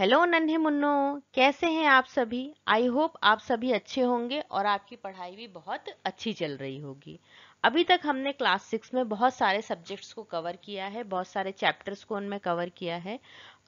Hello नन्हे Munro, कैसे हैं आप सभी। आई होप आप सभी अच्छे होंगे और आपकी पढ़ाई भी बहुत अच्छी चल रही होगी। अभी तक हमने क्लास 6 में बहुत सारे सब्जेक्ट्स को कवर किया है, बहुत सारे चैप्टर्स को उनमें कवर किया है।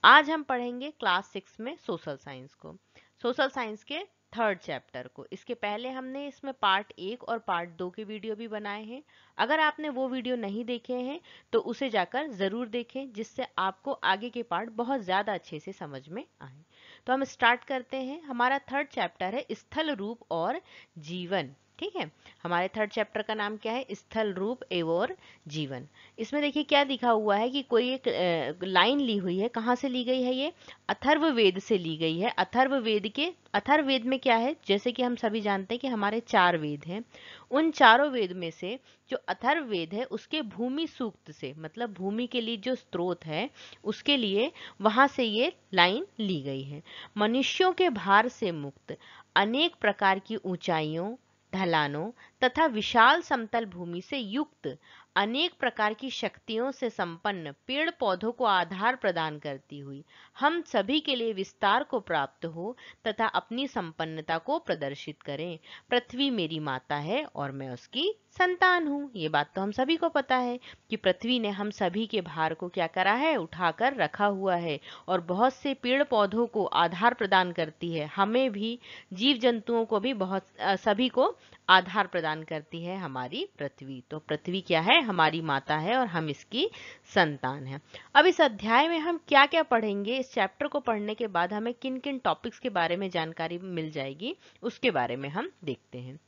आज हम पढ़ेंगे क्लास 6 में सोशल साइंस को, सोशल साइंस के थर्ड चैप्टर को। इसके पहले हमने इसमें पार्ट 1 और पार्ट 2 के वीडियो भी बनाए हैं। अगर आपने वो वीडियो नहीं देखे हैं तो उसे जाकर जरूर देखें, जिससे आपको आगे के पार्ट बहुत ज्यादा अच्छे से समझ में आए। तो हम स्टार्ट करते हैं। हमारा थर्ड चैप्टर है स्थल रूप और जीवन। ठीक है, हमारे थर्ड चैप्टर का नाम क्या है, स्थल रूप एवं जीवन। इसमें देखिए क्या लिखा हुआ है कि कोई एक लाइन ली हुई है। कहाँ से ली गई है ये, अथर्ववेद से ली गई है। अथर्ववेद में क्या है, जैसे कि हम सभी जानते हैं कि हमारे 4 वेद हैं। उन चारों वेद में से जो अथर्ववेद है उसके भूमि सूक्त से, मतलब भूमि के लिए जो स्रोत है उसके लिए वहां से ये लाइन ली गई है। मनुष्यों के भार से मुक्त, अनेक प्रकार की ऊंचाइयों, ढलानों तथा विशाल समतल भूमि से युक्त, अनेक प्रकार की शक्तियों से संपन्न पेड़ पौधों को आधार प्रदान करती हुई हम सभी के लिए विस्तार को प्राप्त हो तथा अपनी संपन्नता को प्रदर्शित करें। पृथ्वी मेरी माता है और मैं उसकी संतान हूँ। ये बात तो हम सभी को पता है कि पृथ्वी ने हम सभी के भार को क्या करा है, उठाकर रखा हुआ है और बहुत से पेड़ पौधों को आधार प्रदान करती है। हमें भी, जीव जंतुओं को भी सभी को आधार प्रदान करती है हमारी पृथ्वी। तो पृथ्वी क्या है, हमारी माता है और हम इसकी संतान है। अब इस अध्याय में हम क्या क्या पढ़ेंगे, इस चैप्टर को पढ़ने के बाद हमें किन किन टॉपिक्स के बारे में जानकारी मिल जाएगी, उसके बारे में हम देखते हैं।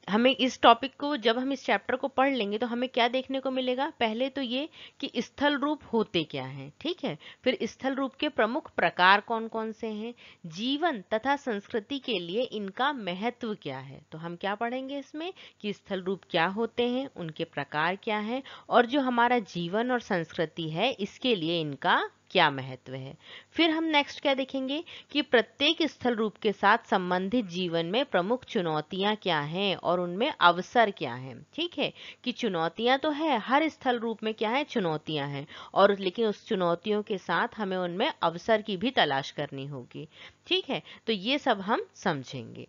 हमें इस टॉपिक को, जब हम इस चैप्टर को पढ़ लेंगे तो हमें क्या देखने को मिलेगा, पहले तो ये कि स्थल रूप होते क्या हैं। ठीक है, फिर स्थल रूप के प्रमुख प्रकार कौन कौन से हैं, जीवन तथा संस्कृति के लिए इनका महत्व क्या है। तो हम क्या पढ़ेंगे इसमें कि स्थल रूप क्या होते हैं, उनके प्रकार क्या हैं, और जो हमारा जीवन और संस्कृति है इसके लिए इनका क्या महत्व है। फिर हम नेक्स्ट क्या देखेंगे कि प्रत्येक स्थल रूप के साथ संबंधित जीवन में प्रमुख चुनौतियां क्या हैं और उनमें अवसर क्या हैं। ठीक है, कि चुनौतियां तो है, हर स्थल रूप में क्या है, चुनौतियां हैं, और लेकिन उस चुनौतियों के साथ हमें उनमें अवसर की भी तलाश करनी होगी। ठीक है, तो ये सब हम समझेंगे।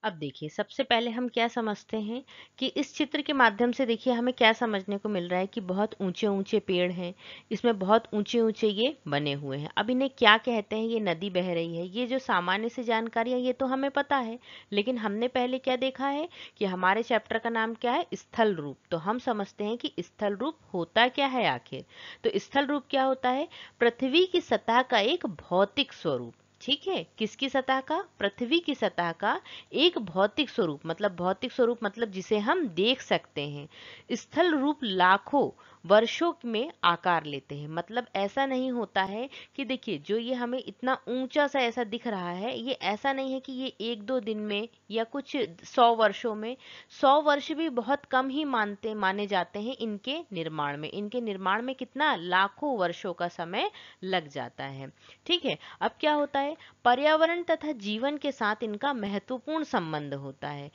अब देखिए, सबसे पहले हम क्या समझते हैं कि इस चित्र के माध्यम से देखिए हमें क्या समझने को मिल रहा है कि बहुत ऊंचे ऊंचे पेड़ हैं, इसमें बहुत ऊंचे ऊंचे ये बने हुए हैं। अब इन्हें क्या कहते हैं, ये नदी बह रही है, ये जो सामान्य से जानकारी है ये तो हमें पता है, लेकिन हमने पहले क्या देखा है कि हमारे चैप्टर का नाम क्या है, स्थल रूप। तो हम समझते हैं कि स्थल रूप होता क्या है आखिर। तो स्थल रूप क्या होता है, पृथ्वी की सतह का एक भौतिक स्वरूप। ठीक है, किसकी सतह का, पृथ्वी की सतह का एक भौतिक स्वरूप, मतलब भौतिक स्वरूप मतलब जिसे हम देख सकते हैं। स्थल रूप लाखों वर्षों में आकार लेते हैं, मतलब ऐसा नहीं होता है कि देखिए जो ये हमें इतना ऊंचा सा ऐसा दिख रहा है, ये ऐसा नहीं है कि ये 1-2 दिन में या कुछ 100 वर्षों में। 100 वर्ष भी बहुत कम ही माने जाते हैं इनके निर्माण में। इनके निर्माण में कितना, लाखों वर्षों का समय लग जाता है। ठीक है, अब क्या होता है, पर्यावरण तथा जीवन के साथ इनका महत्वपूर्ण संबंध होता है।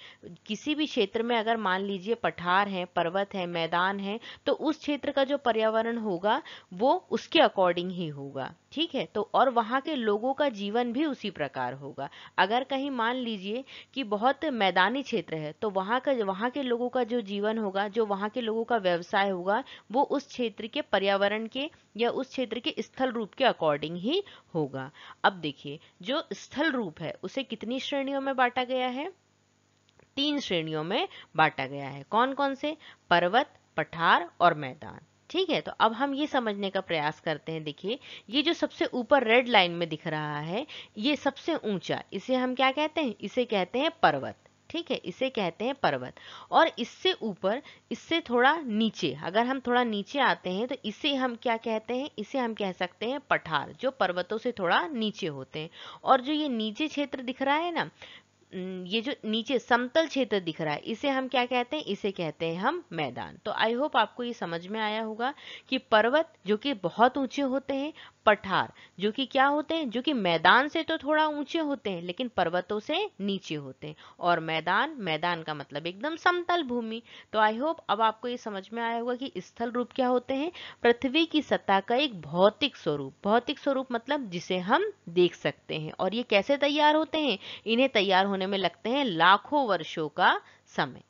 किसी भी क्षेत्र में अगर मान लीजिए पठार है, पर्वत है, मैदान है, तो उस क्षेत्र का जो पर्यावरण होगा वो उसके अकॉर्डिंग ही होगा। ठीक है, तो और वहाँ के लोगों का जीवन भी उसी प्रकार होगा। अगर कहीं मान लीजिए कि बहुत मैदानी क्षेत्र है तो वहाँ के लोगों का जो जीवन होगा, जो वहाँ के लोगों का व्यवसाय होगा, वो उस क्षेत्र के पर्यावरण के या उस क्षेत्र के स्थल रूप के अकॉर्डिंग ही होगा। अब देखिए, जो स्थल रूप है उसे कितनी श्रेणियों में बांटा गया है, 3 श्रेणियों में बांटा गया है। कौन कौन से, पर्वत, पठार और मैदान। ठीक है, तो अब हम ये समझने का प्रयास करते हैं। देखिए, ये जो सबसे ऊपर रेड लाइन में दिख रहा है, ये सबसे ऊंचा, इसे हम क्या कहते हैं, इसे कहते हैं पर्वत। ठीक है, इसे कहते हैं पर्वत। और इससे ऊपर, इससे थोड़ा नीचे, अगर हम थोड़ा नीचे आते हैं तो इसे हम क्या कहते हैं, इसे हम कह सकते हैं पठार, जो पर्वतों से थोड़ा नीचे होते हैं। और जो ये नीचे क्षेत्र दिख रहा है ना, ये जो नीचे समतल क्षेत्र दिख रहा है इसे हम क्या कहते हैं, इसे कहते हैं हम मैदान। तो आई होप आपको ये समझ में आया होगा कि पर्वत जो कि बहुत ऊंचे होते हैं, पठार जो कि क्या होते हैं, जो कि मैदान से तो थोड़ा ऊंचे होते हैं लेकिन पर्वतों से नीचे होते हैं, और मैदान, मैदान का मतलब एकदम समतल भूमि। तो आई होप अब आपको ये समझ में आया होगा कि स्थल रूप क्या होते हैं, पृथ्वी की सतह का एक भौतिक स्वरूप। भौतिक स्वरूप मतलब जिसे हम देख सकते हैं। और ये कैसे तैयार होते हैं, इन्हें तैयार होने में लगते हैं लाखों वर्षों का समय।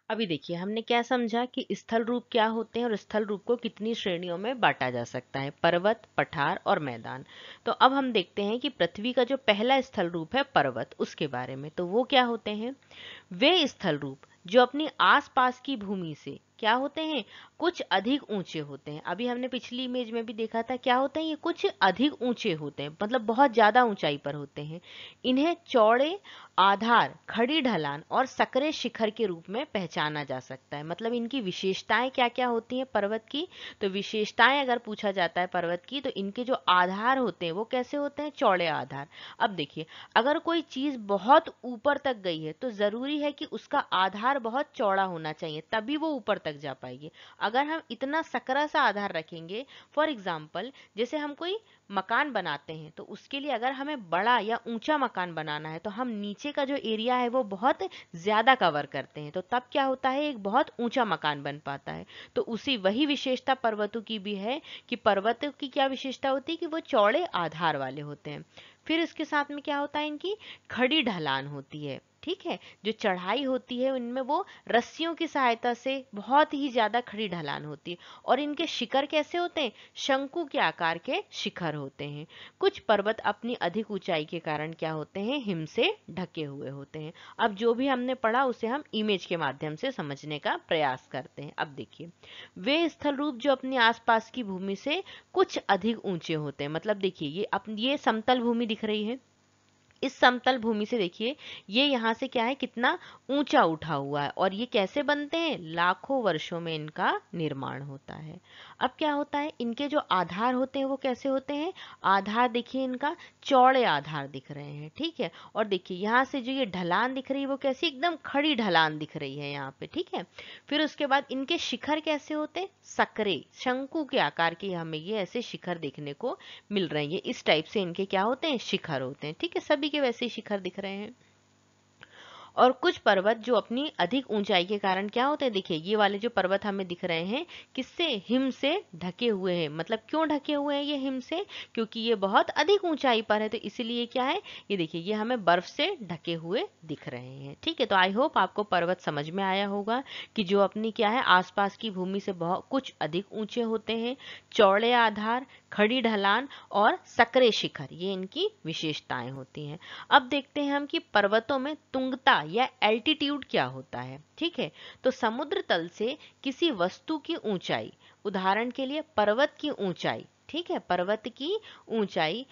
अभी देखिए हमने क्या समझा कि स्थल रूप क्या होते हैं और स्थल रूप को कितनी श्रेणियों में बांटा जा सकता है, पर्वत, पठार और मैदान। तो अब हम देखते हैं कि पृथ्वी का जो पहला स्थल रूप है पर्वत, उसके बारे में। तो वो क्या होते हैं, वे स्थल रूप जो अपनी आसपास की भूमि से क्या होते हैं, कुछ अधिक ऊंचे होते हैं। अभी हमने पिछली इमेज में भी देखा था क्या होते हैं, ये कुछ अधिक ऊंचे होते हैं, मतलब बहुत ज्यादा ऊंचाई पर होते हैं। इन्हें चौड़े आधार, खड़ी ढलान और सकरे शिखर के रूप में पहचाना जा सकता है। मतलब इनकी विशेषताएं क्या क्या होती हैं पर्वत की, तो विशेषताएं अगर पूछा जाता है पर्वत की, तो इनके जो आधार होते हैं वो कैसे होते हैं, चौड़े आधार। अब देखिए अगर कोई चीज बहुत ऊपर तक गई है तो जरूरी है कि उसका आधार बहुत चौड़ा होना चाहिए, तभी वो ऊपर तक जा पाएगी। अगर हम इतना सकरा सा आधार रखेंगे, फॉर एग्जाम्पल जैसे हम कोई मकान बनाते हैं, तो उसके लिए अगर हमें बड़ा या ऊंचा मकान बनाना है तो हम नीचे का जो एरिया है वो बहुत ज्यादा कवर करते हैं, तो तब क्या होता है, एक बहुत ऊंचा मकान बन पाता है। तो उसी वही विशेषता पर्वतों की भी है कि पर्वतों की क्या विशेषता होती है कि वो चौड़े आधार वाले होते हैं। फिर इसके साथ में क्या होता है, इनकी खड़ी ढलान होती है। ठीक है, जो चढ़ाई होती है उनमें वो रस्सियों की सहायता से बहुत ही ज्यादा खड़ी ढलान होती है। और इनके शिखर कैसे होते हैं, शंकु के आकार के शिखर होते हैं। कुछ पर्वत अपनी अधिक ऊंचाई के कारण क्या होते हैं, हिम से ढके हुए होते हैं। अब जो भी हमने पढ़ा उसे हम इमेज के माध्यम से समझने का प्रयास करते हैं। अब देखिए वे स्थल रूप जो अपनी आसपास की भूमि से कुछ अधिक ऊंचे होते हैं। मतलब देखिए ये समतल भूमि दिख रही है, इस समतल भूमि से देखिए ये यहाँ से क्या है, कितना ऊंचा उठा हुआ है। और ये कैसे बनते हैं, लाखों वर्षों में इनका निर्माण होता है। अब क्या होता है, इनके जो आधार होते हैं वो कैसे होते हैं, आधार देखिए इनका चौड़े आधार दिख रहे हैं। ठीक है, और देखिए यहाँ से जो ये ढलान दिख रही है वो कैसी, एकदम खड़ी ढलान दिख रही है यहाँ पे। ठीक है, फिर उसके बाद इनके शिखर कैसे होते हैं, सकरे, शंकु के आकार के हमें ये ऐसे शिखर देखने को मिल रहे हैं। ये इस टाइप से इनके क्या होते हैं, शिखर होते हैं। ठीक है, सभी के वैसे ही शिखर दिख रहे हैं। और कुछ पर्वत जो अपनी अधिक ऊंचाई के कारण क्या होते हैं, देखिए ये वाले जो पर्वत हमें दिख रहे हैं किससे, हिम से ढके हुए हैं। मतलब क्यों ढके हुए हैं ये हिम से, क्योंकि ये बहुत अधिक ऊंचाई पर है, तो इसलिए क्या है, ये देखिए ये हमें बर्फ से ढके हुए दिख रहे हैं। ठीक है, तो आई होप आपको पर्वत समझ में आया होगा कि जो अपनी क्या है, आसपास की भूमि से बहुत कुछ अधिक ऊंचे होते हैं, चौड़े आधार, खड़ी ढलान और सकरे शिखर, ये इनकी विशेषताएं होती हैं। अब देखते हैं हम कि पर्वतों में तुंगता या एल्टीट्यूड क्या होता है। ठीक है, तो समुद्र तल से किसी वस्तु की ऊंचाई, उदाहरण के लिए पर्वत की ऊंचाई, ठीक है, पर्वत की ऊंचाई,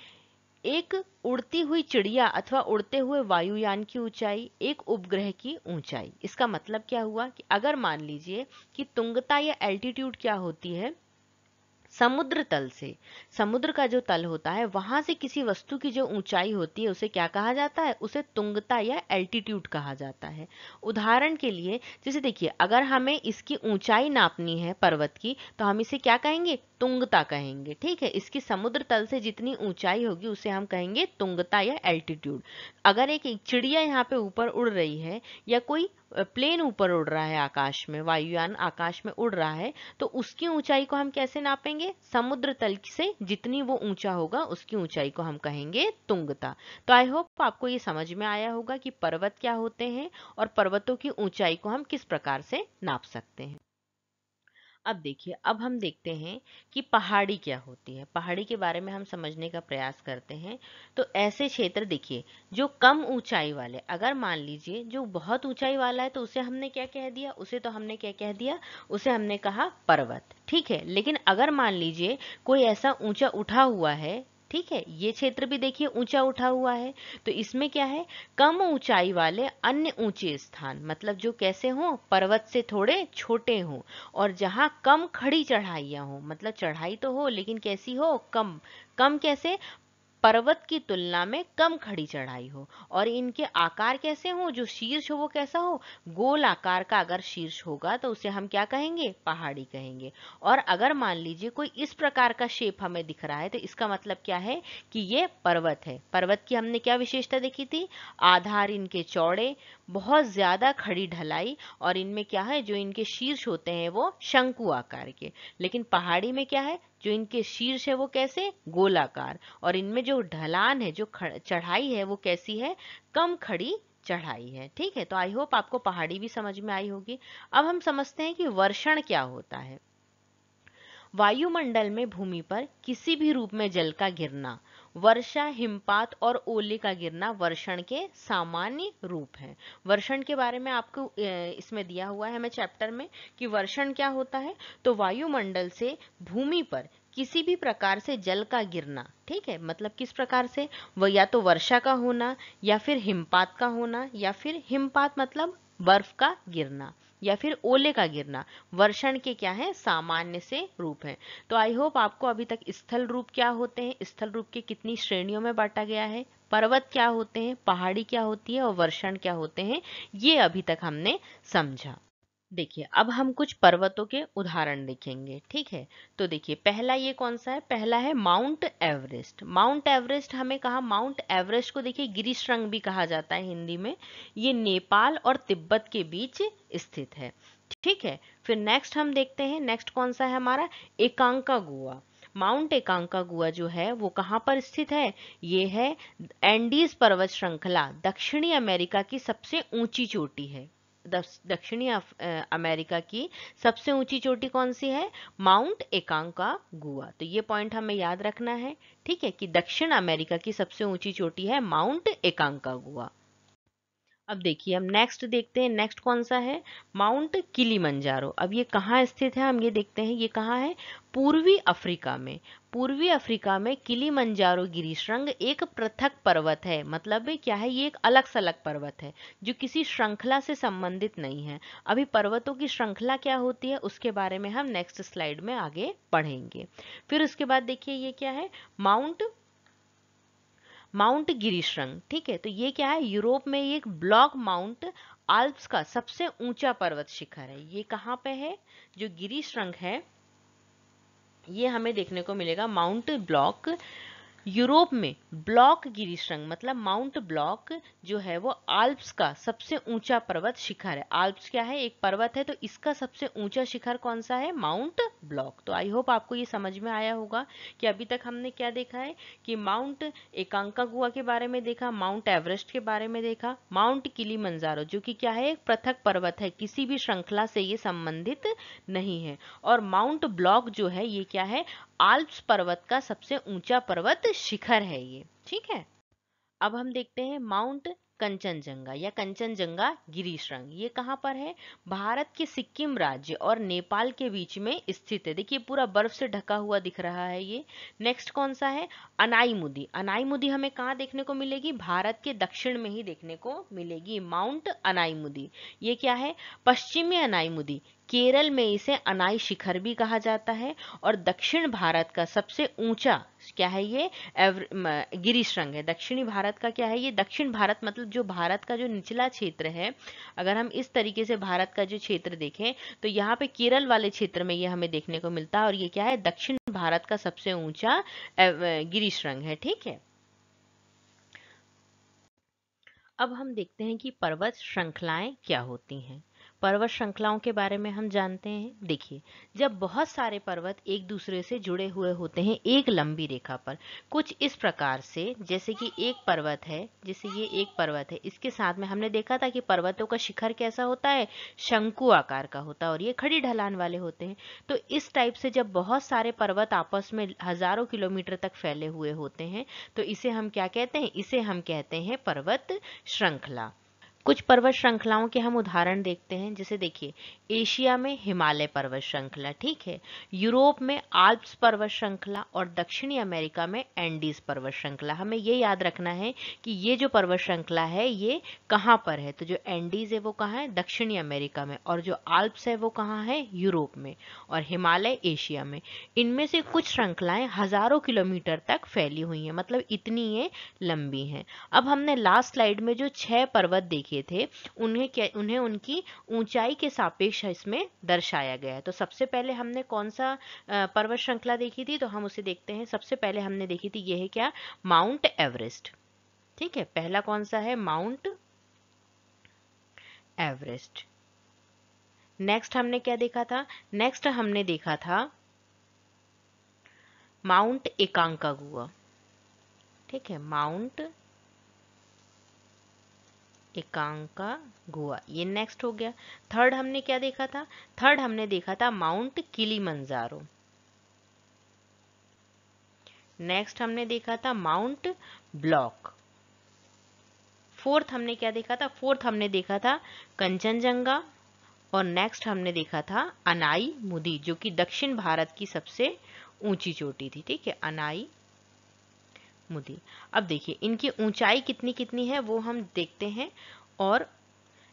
एक उड़ती हुई चिड़िया अथवा उड़ते हुए वायुयान की ऊंचाई, एक उपग्रह की ऊंचाई। इसका मतलब क्या हुआ कि अगर मान लीजिए कि तुंगता या एल्टीट्यूड क्या होती है, समुद्र तल से, समुद्र का जो तल होता है वहां से किसी वस्तु की जो ऊंचाई होती है उसे क्या कहा जाता है, उसे तुंगता या एल्टीट्यूड कहा जाता है। उदाहरण के लिए जैसे देखिए अगर हमें इसकी ऊंचाई नापनी है पर्वत की, तो हम इसे क्या कहेंगे, तुंगता कहेंगे। ठीक है, इसकी समुद्र तल से जितनी ऊंचाई होगी उसे हम कहेंगे तुंगता या एल्टीट्यूड। अगर एक चिड़िया यहाँ पे ऊपर उड़ रही है या कोई प्लेन ऊपर उड़ रहा है आकाश में, वायुयान आकाश में उड़ रहा है, तो उसकी ऊंचाई को हम कैसे नापेंगे, समुद्र तल से जितनी वो ऊंचा होगा उसकी ऊंचाई को हम कहेंगे तुंगता। तो आई होप आपको ये समझ में आया होगा कि पर्वत क्या होते हैं और पर्वतों की ऊंचाई को हम किस प्रकार से नाप सकते हैं। अब देखिए अब हम देखते हैं कि पहाड़ी क्या होती है। पहाड़ी के बारे में हम समझने का प्रयास करते हैं। तो ऐसे क्षेत्र देखिए जो कम ऊंचाई वाले, अगर मान लीजिए जो बहुत ऊंचाई वाला है तो उसे हमने क्या कह दिया, उसे तो हमने क्या कह दिया, उसे हमने कहा पर्वत। ठीक है, लेकिन अगर मान लीजिए कोई ऐसा ऊंचा उठा हुआ है, ठीक है, ये क्षेत्र भी देखिए ऊंचा उठा हुआ है, तो इसमें क्या है, कम ऊंचाई वाले अन्य ऊंचे स्थान, मतलब जो कैसे हो, पर्वत से थोड़े छोटे हों, और जहां कम खड़ी चढ़ाइयां हो, मतलब चढ़ाई तो हो लेकिन कैसी हो, कम। कम कैसे, पर्वत की तुलना में कम खड़ी चढ़ाई हो और इनके आकार कैसे हो, जो शीर्ष हो वो कैसा हो, गोल आकार का अगर शीर्ष होगा तो उसे हम क्या कहेंगे, पहाड़ी कहेंगे। और अगर मान लीजिए कोई इस प्रकार का शेप हमें दिख रहा है तो इसका मतलब क्या है कि ये पर्वत है। पर्वत की हमने क्या विशेषता देखी थी, आधार इनके चौड़े, बहुत ज्यादा खड़ी ढलाई, और इनमें क्या है, जो इनके शीर्ष होते हैं वो शंकु आकार के। लेकिन पहाड़ी में क्या है, जो इनके शीर्ष है वो कैसे, गोलाकार, और इनमें जो ढलान है, जो चढ़ाई है वो कैसी है, कम खड़ी चढ़ाई है। ठीक है, तो आई होप आपको पहाड़ी भी समझ में आई होगी। अब हम समझते हैं कि वर्षण क्या होता है। वायुमंडल में भूमि पर किसी भी रूप में जल का गिरना, वर्षा, हिमपात और ओले का गिरना वर्षण के सामान्य रूप हैं। वर्षण के बारे में आपको इसमें दिया हुआ है हमें चैप्टर में कि वर्षण क्या होता है। तो वायुमंडल से भूमि पर किसी भी प्रकार से जल का गिरना, ठीक है, मतलब किस प्रकार से, वह या तो वर्षा का होना, या फिर हिमपात का होना, या फिर हिमपात मतलब बर्फ का गिरना, या फिर ओले का गिरना, वर्षण के क्या है, सामान्य से रूप है। तो आई होप आपको अभी तक स्थल रूप क्या होते हैं, स्थल रूप के कितनी श्रेणियों में बांटा गया है, पर्वत क्या होते हैं, पहाड़ी क्या होती है और वर्षण क्या होते हैं, ये अभी तक हमने समझा। देखिए अब हम कुछ पर्वतों के उदाहरण देखेंगे। ठीक है, तो देखिए पहला ये कौन सा है, पहला है माउंट एवरेस्ट। माउंट एवरेस्ट हमें कहा, माउंट एवरेस्ट को देखिए गिरिशृंग भी कहा जाता है हिंदी में। ये नेपाल और तिब्बत के बीच स्थित है। ठीक है, फिर नेक्स्ट हम देखते हैं, नेक्स्ट कौन सा है हमारा, एकांकागुआ। माउंट एकांकागुआ जो है वो कहाँ पर स्थित है, ये है एंडीज पर्वत श्रृंखला, दक्षिणी अमेरिका की सबसे ऊंची चोटी है। दक्षिणी अमेरिका की सबसे ऊंची चोटी कौन सी है, माउंट एकांकागुआ। तो ये पॉइंट हमें याद रखना है, ठीक है, कि दक्षिण अमेरिका की सबसे ऊंची चोटी है माउंट एकांकागुआ। अब देखिए हम नेक्स्ट देखते हैं, नेक्स्ट कौन सा है, माउंट किलिमंजारो। अब ये कहाँ स्थित है, हम ये देखते हैं ये कहाँ है, पूर्वी अफ्रीका में। पूर्वी अफ्रीका में किलिमंजारो गिरिशृंग एक पृथक पर्वत है, मतलब क्या है, ये एक अलग सलग पर्वत है जो किसी श्रृंखला से संबंधित नहीं है। अभी पर्वतों की श्रृंखला क्या होती है उसके बारे में हम नेक्स्ट स्लाइड में आगे पढ़ेंगे। फिर उसके बाद देखिए ये क्या है, माउंट गिरिशृंग। ठीक है, तो ये क्या है, यूरोप में एक ब्लॉक माउंट आल्प्स का सबसे ऊंचा पर्वत शिखर है। ये कहाँ पे है, जो गिरिशृंग है ये हमें देखने को मिलेगा माउंट ब्लॉक, यूरोप में ब्लॉक गिरिशृंग मतलब माउंट ब्लॉक जो है वो आल्प्स का सबसे ऊंचा पर्वत शिखर है। आल्प्स क्या है, एक पर्वत है, तो इसका सबसे ऊंचा शिखर कौन सा है, माउंट ब्लॉक। तो आई होप आपको ये समझ में आया होगा कि अभी तक हमने क्या देखा है, कि माउंट एकांकागुआ के बारे में देखा, माउंट एवरेस्ट के बारे में देखा, माउंट किलिमंजारो जो कि क्या है, एक पृथक पर्वत है, किसी भी श्रृंखला से ये संबंधित नहीं है, और माउंट ब्लॉक जो है ये क्या है, आल्प्स पर्वत का सबसे ऊंचा पर्वत शिखर है ये। ठीक है, अब हम देखते हैं माउंट कंचनजंगा या कंचनजंगा गिरिशृंग। ये कहाँ पर है, भारत के सिक्किम राज्य और नेपाल के बीच में स्थित है। देखिए पूरा बर्फ से ढका हुआ दिख रहा है ये। नेक्स्ट कौन सा है, अनाईमुदी। अनाईमुदी हमें कहाँ देखने को मिलेगी, भारत के दक्षिण में ही देखने को मिलेगी, माउंट अनाईमुदी। ये क्या है, पश्चिमी अनाईमुदी, केरल में इसे अनाई शिखर भी कहा जाता है, और दक्षिण भारत का सबसे ऊंचा क्या है ये, गिरिशृंग है। दक्षिणी भारत का क्या है ये, दक्षिण भारत मतलब जो भारत का जो निचला क्षेत्र है, अगर हम इस तरीके से भारत का जो क्षेत्र देखें तो यहाँ पे केरल वाले क्षेत्र में ये हमें देखने को मिलता है, और ये क्या है, दक्षिण भारत का सबसे ऊंचा गिरिशृंग है। ठीक है, अब हम देखते हैं कि पर्वत श्रृंखलाएं क्या होती हैं। पर्वत श्रृंखलाओं के बारे में हम जानते हैं। देखिए जब बहुत सारे पर्वत एक दूसरे से जुड़े हुए होते हैं एक लंबी रेखा पर, कुछ इस प्रकार से, जैसे कि एक पर्वत है, जैसे ये एक पर्वत है, इसके साथ में हमने देखा था कि पर्वतों का शिखर कैसा होता है, शंकु आकार का होता है, और ये खड़ी ढलान वाले होते हैं। तो इस टाइप से जब बहुत सारे पर्वत आपस में हजारों किलोमीटर तक फैले हुए होते हैं तो इसे हम क्या कहते हैं, इसे हम कहते हैं पर्वत श्रृंखला। कुछ पर्वत श्रृंखलाओं के हम उदाहरण देखते हैं। जैसे देखिए, एशिया में हिमालय पर्वत श्रृंखला, ठीक है, यूरोप में आल्प्स पर्वत श्रृंखला और दक्षिणी अमेरिका में एंडीज पर्वत श्रृंखला। हमें ये याद रखना है कि ये जो पर्वत श्रृंखला है ये कहाँ पर है। तो जो एंडीज है वो कहाँ है, दक्षिणी अमेरिका में, और जो आल्प्स है वो कहाँ है, यूरोप में, और हिमालय एशिया में। इनमें से कुछ श्रृंखलाएं हजारों किलोमीटर तक फैली हुई हैं, मतलब इतनी ये लंबी हैं। अब हमने लास्ट स्लाइड में जो 6 पर्वत देखे थे, उन्हें उनकी ऊंचाई के सापेक्ष इसमें दर्शाया गया है। तो सबसे पहले हमने कौन सा पर्वत श्रृंखला देखी थी, तो हम उसे देखते हैं। सबसे पहले हमने देखी थी, यह है क्या, माउंट एवरेस्ट, ठीक है, पहला कौन सा है, माउंट एवरेस्ट। नेक्स्ट हमने क्या देखा था, नेक्स्ट हमने देखा था माउंट एकांकागुआ, ठीक है, माउंट एकांकागुआ, ये नेक्स्ट हो गया। थर्ड हमने क्या देखा था, थर्ड हमने देखा था माउंट किलिमंजारो। नेक्स्ट हमने देखा था माउंट ब्लॉक। फोर्थ हमने क्या देखा था, फोर्थ हमने देखा था कंचनजंगा। और नेक्स्ट हमने देखा था अनाई मुदी, जो कि दक्षिण भारत की सबसे ऊंची चोटी थी, ठीक है, अनाई मुदी। अब देखिए इनकी ऊंचाई कितनी कितनी है वो हम देखते हैं। और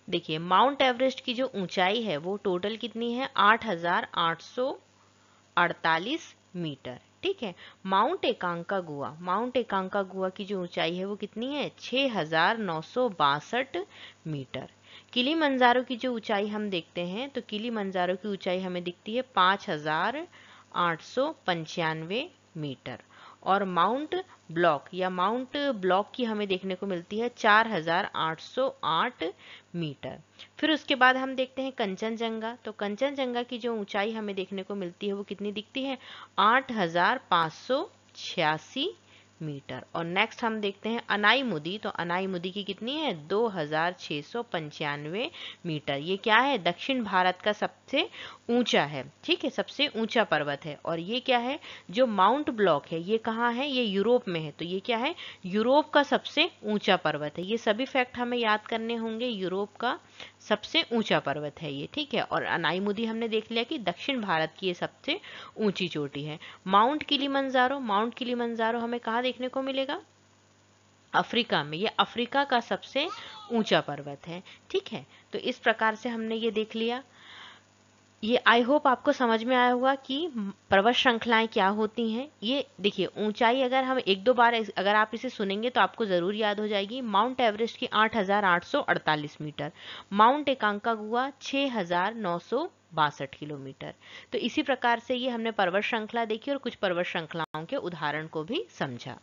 देखिए माउंट एवरेस्ट की जो ऊंचाई है वो टोटल कितनी है, 8,848 मीटर, ठीक है। माउंट एकांकागुआ, माउंट एकांकागुआ की जो ऊंचाई है वो कितनी है, 6,962 मीटर। किलिमंजारो की जो ऊंचाई हम देखते हैं, तो किलिमंजारो की ऊंचाई हमें दिखती है 5,895 मीटर। और माउंट ब्लॉक या माउंट ब्लॉक की हमें देखने को मिलती है 4,808 मीटर। फिर उसके बाद हम देखते हैं कंचनजंगा। तो कंचनजंगा की जो ऊंचाई हमें देखने को मिलती है वो कितनी दिखती है, 8,586 मीटर। और नेक्स्ट हम देखते हैं अनाई मुदी। तो अनाई मुदी की कितनी है, 2,695 मीटर। ये क्या है, दक्षिण भारत का सबसे ऊंचा है, ठीक है, सबसे ऊंचा पर्वत है। और ये क्या है, जो माउंट ब्लॉक है ये कहाँ है, ये यूरोप में है। तो ये क्या है, यूरोप का सबसे ऊंचा पर्वत है। ये सभी फैक्ट हमें याद करने होंगे, यूरोप का सबसे ऊंचा पर्वत है ये, ठीक है। और अनाई मुदी हमने देख लिया कि दक्षिण भारत की ये सबसे ऊंची चोटी है। माउंट किलिमंजारो, माउंट किलिमंजारो हमें कहाँ देखने को मिलेगा, अफ्रीका में। ये अफ्रीका का सबसे ऊंचा पर्वत है, ठीक है। तो इस प्रकार से हमने ये देख लिया। ये आई होप आपको समझ में आया होगा कि पर्वत श्रृंखलाएं क्या होती हैं। ये देखिए ऊंचाई अगर हम एक दो बार अगर आप इसे सुनेंगे तो आपको जरूर याद हो जाएगी। माउंट एवरेस्ट की 8,848 मीटर, माउंट एकांकागुआ 6,962 किलोमीटर। तो इसी प्रकार से ये हमने पर्वत श्रृंखला देखी और कुछ पर्वत श्रृंखलाओं के उदाहरण को भी समझा।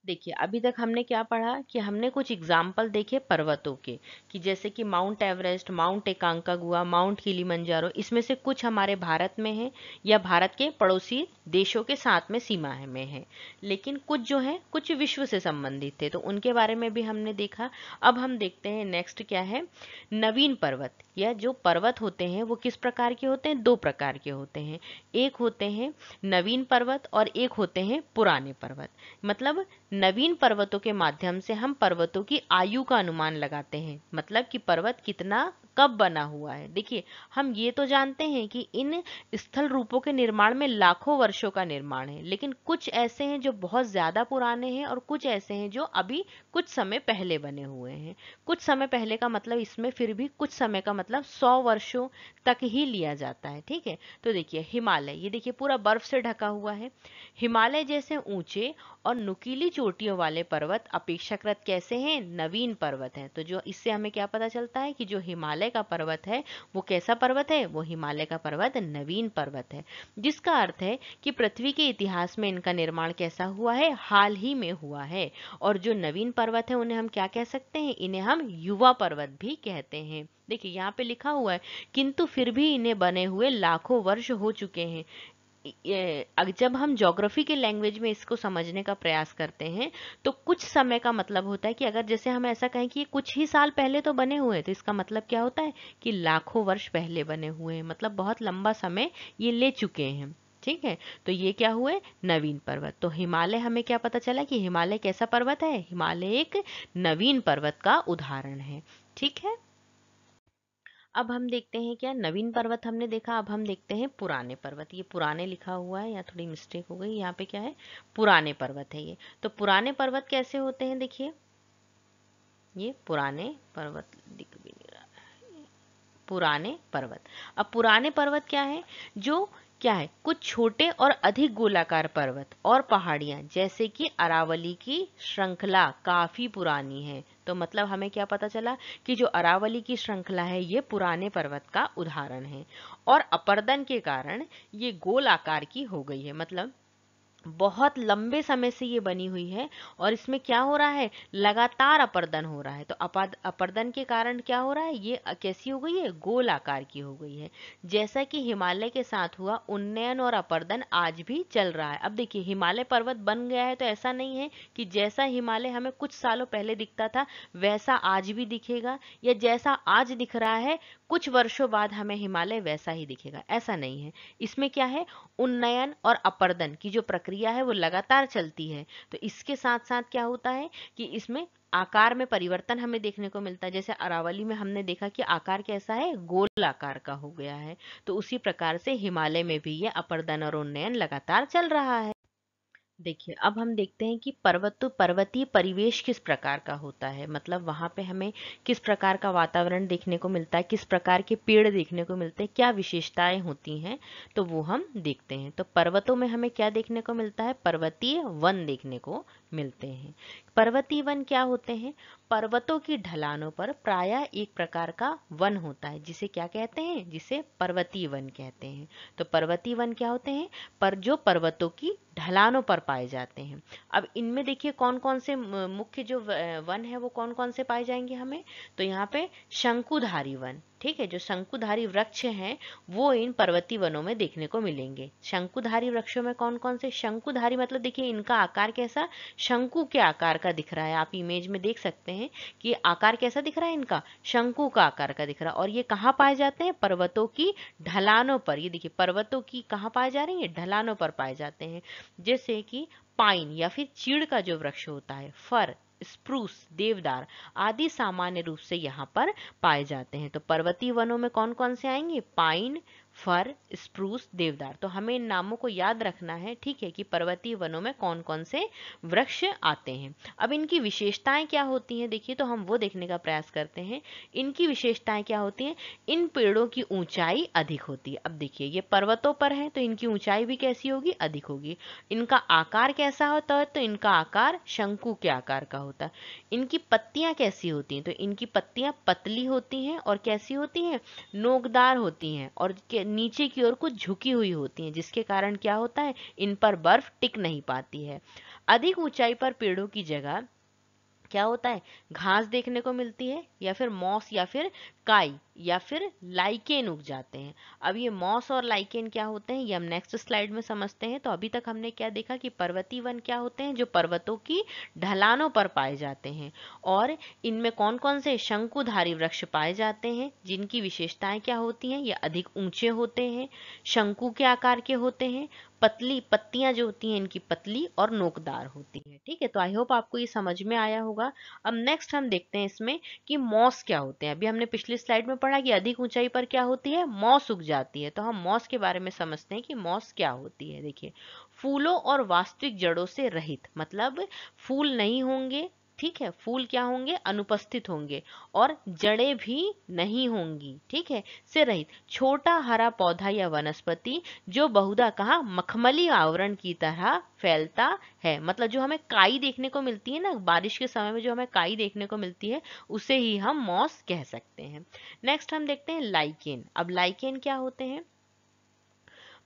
देखिए अभी तक हमने क्या पढ़ा कि हमने कुछ एग्जाम्पल देखे पर्वतों के, कि जैसे कि mount Everest, mount एकांकागुआ, mount Kilimanjaro, इसमें से कुछ हमारे भारत में है या भारत के पड़ोसी देशों के साथ में सीमा में है, लेकिन कुछ जो है कुछ विश्व से संबंधित थे, तो उनके बारे में भी हमने देखा। अब हम देखते हैं नेक्स्ट क्या है, नवीन पर्वत। या जो पर्वत होते हैं वो किस प्रकार के होते हैं, दो प्रकार के होते हैं। एक होते हैं नवीन पर्वत और एक होते हैं पुराने पर्वत। मतलब नवीन पर्वतों के माध्यम से हम पर्वतों की आयु का अनुमान लगाते हैं, मतलब कि पर्वत कितना कब बना हुआ है। देखिए हम ये तो जानते हैं कि इन स्थल रूपों के निर्माण में लाखों वर्षों का निर्माण है, लेकिन कुछ ऐसे हैं जो बहुत ज्यादा पुराने हैं और कुछ ऐसे हैं जो अभी कुछ समय पहले बने हुए हैं। कुछ समय पहले का मतलब इसमें फिर भी कुछ समय का मतलब 100 वर्षों तक ही लिया जाता है, ठीक है। तो देखिए हिमालय, ये देखिए पूरा बर्फ से ढका हुआ है। हिमालय जैसे ऊंचे और नुकीली चोटियों वाले पर्वत अपेक्षाकृत कैसे हैं, नवीन पर्वत हैं। तो जो इससे हमें क्या पता चलता है कि जो हिमालय का पर्वत है वो कैसा पर्वत है, वो हिमालय का पर्वत नवीन पर्वत है। जिसका अर्थ है कि पृथ्वी के इतिहास में इनका निर्माण कैसा हुआ है, हाल ही में हुआ है। और जो नवीन पर्वत है उन्हें हम क्या कह सकते हैं, इन्हें हम युवा पर्वत भी कहते हैं। देखिए यहाँ पे लिखा हुआ है किंतु फिर भी इन्हें बने हुए लाखों वर्ष हो चुके हैं। जब हम ज्योग्राफी के लैंग्वेज में इसको समझने का प्रयास करते हैं तो कुछ समय का मतलब होता है कि अगर जैसे हम ऐसा कहें कि कुछ ही साल पहले तो बने हुए हैं, तो इसका मतलब क्या होता है कि लाखों वर्ष पहले बने हुए हैं, मतलब बहुत लंबा समय ये ले चुके हैं। ठीक है, तो ये क्या हुए, नवीन पर्वत। तो हिमालय हमें क्या पता चला कि हिमालय कैसा पर्वत है, हिमालय एक नवीन पर्वत का उदाहरण है। ठीक है, अब हम देखते हैं क्या, नवीन पर्वत हमने देखा, अब हम देखते हैं पुराने पर्वत। ये पुराने लिखा हुआ है, या थोड़ी मिस्टेक हो गई, यहाँ पे क्या है, पुराने पर्वत है ये। तो पुराने पर्वत कैसे होते हैं, देखिए ये पुराने पर्वत दिख भी नहीं रहा, पुराने पर्वत। अब पुराने पर्वत क्या है, जो क्या है, कुछ छोटे और अधिक गोलाकार पर्वत और पहाड़ियां जैसे कि अरावली की श्रृंखला काफी पुरानी है। तो मतलब हमें क्या पता चला कि जो अरावली की श्रृंखला है ये पुराने पर्वत का उदाहरण है, और अपरदन के कारण ये गोल आकार की हो गई है। मतलब बहुत लंबे समय से ये बनी हुई है, और इसमें क्या हो रहा है, लगातार अपर्दन हो रहा है। तो अपर्दन के कारण क्या हो रहा है, ये कैसी हो गई है, गोल आकार की हो गई है। जैसा कि हिमालय के साथ हुआ, उन्नयन और अपर्दन आज भी चल रहा है। अब देखिए, हिमालय पर्वत बन गया है तो ऐसा नहीं है कि जैसा हिमालय हमें कुछ सालों पहले दिखता था वैसा आज भी दिखेगा, या जैसा आज दिख रहा है कुछ वर्षों बाद हमें हिमालय वैसा ही दिखेगा, ऐसा नहीं है। इसमें क्या है, उन्नयन और अपर्दन की जो प्रक्रिया है वो लगातार चलती है। तो इसके साथ साथ क्या होता है कि इसमें आकार में परिवर्तन हमें देखने को मिलता है। जैसे अरावली में हमने देखा कि आकार कैसा है, गोल आकार का हो गया है। तो उसी प्रकार से हिमालय में भी ये अपर्दन और उन्नयन लगातार चल रहा है। देखिए, अब हम देखते हैं कि पर्वतीय परिवेश किस प्रकार का होता है, मतलब वहां पे हमें किस प्रकार का वातावरण देखने को मिलता है, किस प्रकार के पेड़ देखने को मिलते हैं, क्या विशेषताएं होती हैं, तो वो हम देखते हैं। तो पर्वतों में हमें क्या देखने को मिलता है, पर्वतीय वन देखने को मिलते हैं। पर्वतीय वन क्या होते हैं, पर्वतों की ढलानों पर प्रायः एक प्रकार का वन होता है, जिसे क्या कहते हैं, जिसे पर्वतीय वन कहते हैं। तो पर्वतीय वन क्या होते हैं, पर जो पर्वतों की ढलानों पर पाए जाते हैं। अब इनमें देखिए कौन कौन से मुख्य जो वन है वो कौन कौन से पाए जाएंगे हमें, तो यहाँ पे शंकुधारी वन, ठीक है, जो शंकुधारी वृक्ष हैं वो इन पर्वतीय वनों में देखने को मिलेंगे। शंकुधारी वृक्षों में कौन कौन से, शंकुधारी मतलब देखिए इनका आकार कैसा, शंकु के आकार का दिख रहा है। आप इमेज में देख सकते हैं कि आकार कैसा दिख रहा है इनका, शंकु का आकार का दिख रहा है। और ये कहाँ पाए जाते हैं, पर्वतों की ढलानों पर। ये देखिए पर्वतों की कहाँ पाए जा रही है, ढलानों पर पाए जाते हैं। जैसे कि पाइन या फिर चीड़ का जो वृक्ष होता है, फर, स्प्रूस, देवदार आदि सामान्य रूप से यहाँ पर पाए जाते हैं। तो पर्वतीय वनों में कौन कौन से आएंगे, पाइन, फर, स्प्रूस, देवदार। तो हमें इन नामों को याद रखना है, ठीक है, कि पर्वतीय वनों में कौन कौन से वृक्ष आते हैं। अब इनकी विशेषताएं क्या होती हैं, देखिए तो हम वो देखने का प्रयास करते हैं। इनकी विशेषताएं क्या होती हैं, इन पेड़ों की ऊंचाई अधिक होती है। अब देखिए ये पर्वतों पर है तो इनकी ऊंचाई भी कैसी होगी, अधिक होगी। इनका आकार कैसा होता है, तो इनका आकार शंकु के आकार का होता है। इनकी पत्तियां कैसी होती हैं, तो इनकी पत्तियां पतली होती हैं और कैसी होती हैं, नोकदार होती हैं, और नीचे की ओर कुछ झुकी हुई होती हैं, जिसके कारण क्या होता है, इन पर बर्फ टिक नहीं पाती है। अधिक ऊंचाई पर पेड़ों की जगह क्या होता है, घास देखने को मिलती है, या फिर मॉस, या फिर काई, या फिर लाइकेन उग जाते हैं। अब ये मॉस और लाइकेन क्या होते हैं ये हम नेक्स्ट स्लाइड में समझते हैं। तो अभी तक हमने क्या देखा कि पर्वतीय वन क्या होते हैं, जो पर्वतों की ढलानों पर पाए जाते हैं, और इनमें कौन कौन से शंकुधारी वृक्ष पाए जाते हैं, जिनकी विशेषताएं क्या होती हैं, ये अधिक ऊंचे होते हैं, शंकु के आकार के होते हैं, पतली पत्तियां जो होती हैं इनकी पतली और नोकदार होती है। ठीक है, तो आई होप आपको ये समझ में आया होगा। अब नेक्स्ट हम देखते हैं इसमें कि मॉस क्या होते हैं। अभी हमने पिछली स्लाइड में पढ़ा कि अधिक ऊंचाई पर क्या होती है, मॉस उग जाती है। तो हम मॉस के बारे में समझते हैं कि मॉस क्या होती है। देखिए, फूलों और वास्तविक जड़ों से रहित, मतलब फूल नहीं होंगे, ठीक है, फूल क्या होंगे, अनुपस्थित होंगे, और जड़ें भी नहीं होंगी, ठीक है, से रहित छोटा हरा पौधा या वनस्पति, जो बहुधा कहा मखमली आवरण की तरह फैलता है। मतलब जो हमें काई देखने को मिलती है ना, बारिश के समय में जो हमें काई देखने को मिलती है, उसे ही हम मॉस कह सकते हैं। नेक्स्ट हम देखते हैं लाइकेन। अब लाइकेन क्या होते हैं,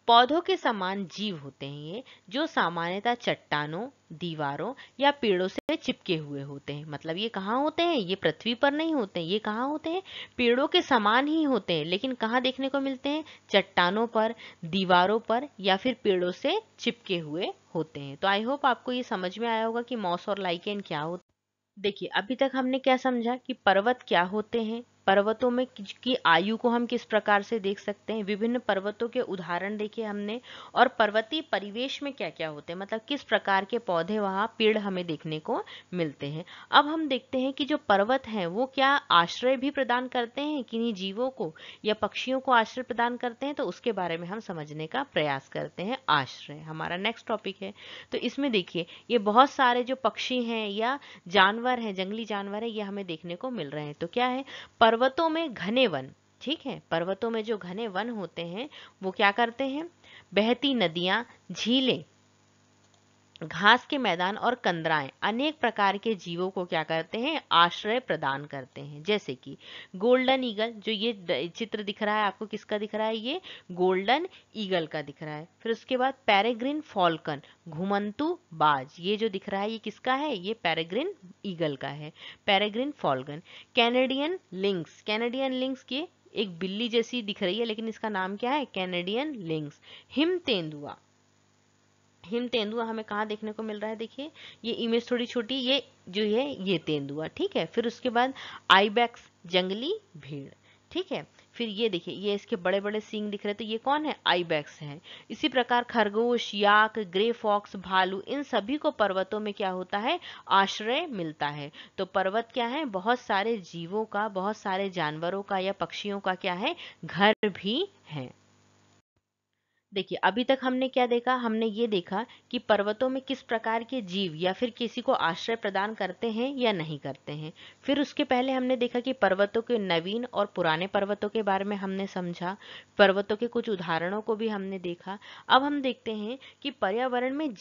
पौधों के समान जीव होते हैं ये, जो सामान्यतः चट्टानों, दीवारों या पेड़ों से चिपके हुए होते हैं। मतलब ये कहाँ होते हैं, ये पृथ्वी पर नहीं होते हैं, ये कहाँ होते हैं, पेड़ों के समान ही होते हैं, लेकिन कहाँ देखने को मिलते हैं, चट्टानों पर, दीवारों पर, या फिर पेड़ों से चिपके हुए होते हैं। तो आई होप आपको ये समझ में आया होगा कि मॉस और लाइकेन क्या होते हैं। देखिए, अभी तक हमने क्या समझा कि पर्वत क्या होते हैं, पर्वतों में की आयु को हम किस प्रकार से देख सकते हैं, विभिन्न पर्वतों के उदाहरण देखे हमने, और पर्वतीय परिवेश में क्या क्या होते हैं, मतलब किस प्रकार के पौधे वहाँ पेड़ हमें देखने को मिलते हैं। अब हम देखते हैं कि जो पर्वत हैं वो क्या आश्रय भी प्रदान करते हैं किन्हीं जीवों को या पक्षियों को आश्रय प्रदान करते हैं, तो उसके बारे में हम समझने का प्रयास करते हैं। आश्रय हमारा नेक्स्ट टॉपिक है। तो इसमें देखिए ये बहुत सारे जो पक्षी हैं या जानवर हैं, जंगली जानवर है, ये हमें देखने को मिल रहे हैं। तो क्या है, पर्वतों में घने वन, ठीक है, पर्वतों में जो घने वन होते हैं वो क्या करते हैं, बहती नदियां, झीलें, घास के मैदान और कंदराएं अनेक प्रकार के जीवों को क्या करते हैं, आश्रय प्रदान करते हैं। जैसे कि गोल्डन ईगल, जो ये चित्र दिख रहा है आपको, किसका दिख रहा है, ये गोल्डन ईगल का दिख रहा है। फिर उसके बाद पेरेग्रिन फॉल्कन, घुमंतू बाज, ये जो दिख रहा है ये किसका है, ये पेरेग्रिन ईगल का है, peregrine falcon. Canadian lynx, Canadian lynx की एक बिल्ली जैसी दिख रही है लेकिन इसका नाम क्या है, कैनेडियन लिंक्स। हिम तेंदुआ, हिम तेंदुआ हमें कहाँ देखने को मिल रहा है, देखिए ये इमेज थोड़ी छोटी, ये जो है ये तेंदुआ, ठीक है। फिर उसके बाद आइबैक्स, जंगली भीड़, ठीक है। फिर ये देखिए ये इसके बड़े बड़े सींग दिख रहे हैं, तो ये कौन है, आइबैक्स है। इसी प्रकार खरगोश, याक, ग्रे फॉक्स, भालू, इन सभी को पर्वतों में क्या होता है, आश्रय मिलता है। तो पर्वत क्या है, बहुत सारे जीवों का, बहुत सारे जानवरों का या पक्षियों का क्या है, घर भी है। देखिए अभी तक हमने क्या देखा, हमने ये देखा कि पर्वतों में किस प्रकार के जीव या फिर किसी को आश्रय प्रदान करते हैं या नहीं करते हैं। फिर उसके पहले हमने देखा कि पर्वतों के नवीन और पुराने पर्वतों के बारे में हमने समझा, पर्वतों के कुछ उदाहरणों को भी हमने देखा। अब हम देखते हैं कि पर्यावरण में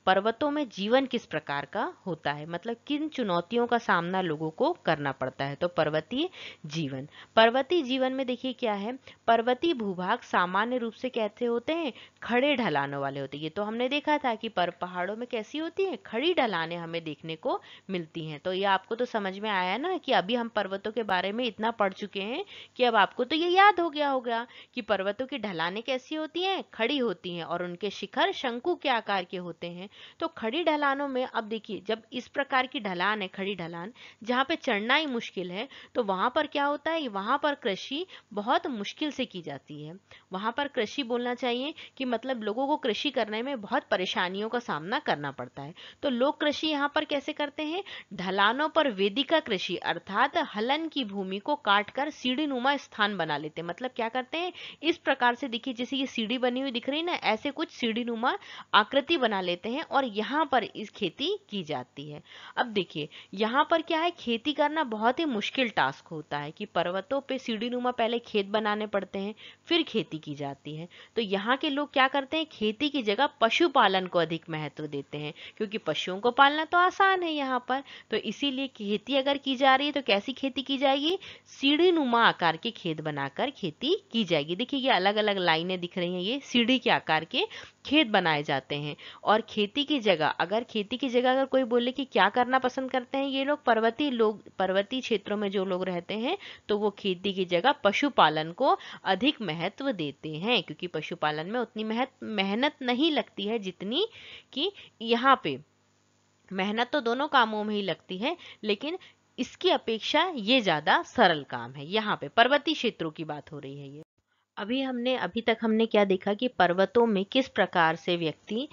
पर्वतों में जीवन किस प्रकार का होता है, मतलब किन चुनौतियों का सामना लोगों को करना पड़ता है। तो पर्वतीय जीवन, पर्वतीय जीवन में देखिए क्या है, पर्वतीय भूभाग सामान्य रूप से कैसे होते हैं, खड़े ढलानों वाले होते हैं। ये तो हमने देखा था कि पहाड़ों में कैसी होती है, खड़ी ढलानें हमें देखने को मिलती हैं। तो ये आपको तो समझ में आया ना कि अभी हम पर्वतों के बारे में इतना पढ़ चुके हैं कि अब आपको तो ये याद हो गया होगा कि पर्वतों की ढलानें कैसी होती हैं, खड़ी होती हैं, और उनके शिखर शंकु के आकार के होते हैं। तो खड़ी ढलानों में अब देखिए जब इस प्रकार की ढलान है, खड़ी ढलान जहाँ पे चढ़ना ही मुश्किल है, तो वहां पर क्या होता है, वहां पर कृषि बहुत मुश्किल से की जाती है। वहां पर कृषि बोलना चाहिए कि मतलब लोगों को कृषि करने में बहुत परेशानियों का सामना करना पड़ता है। तो लोग कृषि यहाँ पर कैसे करते हैं, ढलानों पर वेदिका कृषि अर्थात हलन की भूमि को काटकर सीढ़ी नुमा स्थान बना लेते हैं। मतलब क्या करते हैं, इस प्रकार से देखिए जैसे ये सीढ़ी बनी हुई दिख रही है ना, ऐसे कुछ सीढ़ी नुमा आकृति बना लेते हैं और यहाँ पर इस खेती की जाती है। अब देखिए यहाँ पर क्या है, खेती करना बहुत ही मुश्किल टास्क होता है कि पर्वतों पे सीढ़ी नुमा पहले खेत बनाने पड़ते हैं, फिर खेती की जाती है। तो यहाँ के लोग क्या करते हैं, खेती की जगह पशुपालन को अधिक महत्व देते हैं, क्योंकि पशुओं को पालना तो आसान है यहाँ पर। तो इसीलिए खेती अगर की जा रही है तो कैसी खेती की जाएगी, सीढ़ी नुमा आकार के खेत बनाकर खेती की जाएगी। देखिए ये अलग अलग लाइनें दिख रही हैं, ये सीढ़ी के आकार के खेत बनाए जाते हैं। और खेती की जगह, अगर कोई बोले कि क्या करना पसंद करते हैं ये लोग, पर्वतीय क्षेत्रों में जो लोग रहते हैं, तो वो खेती की जगह पशुपालन को अधिक महत्व देते हैं, क्योंकि पशुपालन में उतनी मेहनत नहीं लगती है जितनी कि यहाँ पे। मेहनत तो दोनों कामों में ही लगती है, लेकिन इसकी अपेक्षा ये ज्यादा सरल काम है। यहाँ पे पर्वतीय क्षेत्रों की बात हो रही है ये। अभी तक हमने क्या देखा कि पर्वतों में किस प्रकार से व्यक्ति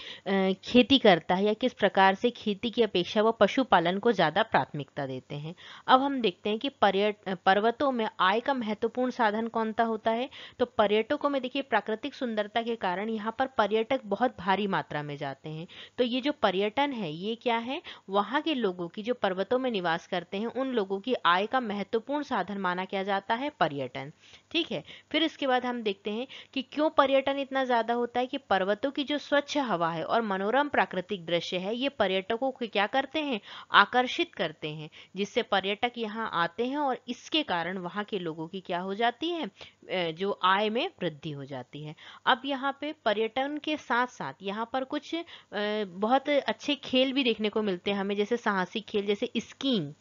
खेती करता है या किस प्रकार से खेती की अपेक्षा वो पशुपालन को ज्यादा प्राथमिकता देते हैं। अब हम देखते हैं कि पर्वतों में आय का महत्वपूर्ण साधन कौन सा होता है। तो पर्यटकों में देखिए प्राकृतिक सुंदरता के कारण यहाँ पर पर्यटक बहुत भारी मात्रा में जाते हैं। तो ये जो पर्यटन है ये क्या है, वहाँ के लोगों की, जो पर्वतों में निवास करते हैं उन लोगों की आय का महत्वपूर्ण साधन माना क्या जाता है, पर्यटन, ठीक है। फिर इसके बाद हम देखते हैं कि क्यों पर्यटन इतना ज्यादा होता है, कि पर्वतों की जो स्वच्छ हवा है और मनोरम प्राकृतिक दृश्य है ये पर्यटकों को क्या करते हैं, आकर्षित करते हैं, जिससे पर्यटक यहाँ आते हैं और इसके कारण वहाँ के लोगों की क्या हो जाती है, जो आय में वृद्धि हो जाती है। अब यहाँ पे पर्यटन के साथ साथ यहाँ पर कुछ बहुत अच्छे खेल भी देखने को मिलते हैं हमें, जैसे साहसिक खेल, जैसे स्कीइंग,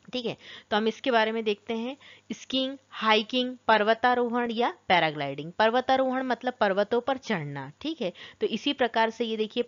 ठीक है। तो हम इसके बारे में देखते हैं। स्कीइंग, हाइकिंग, पर्वतारोहण या पैराग्लाइडिंग। पर्वतारोहण मतलब पर्वतों पर चढ़ना, ठीक है। तो इसी प्रकार से ये देखिए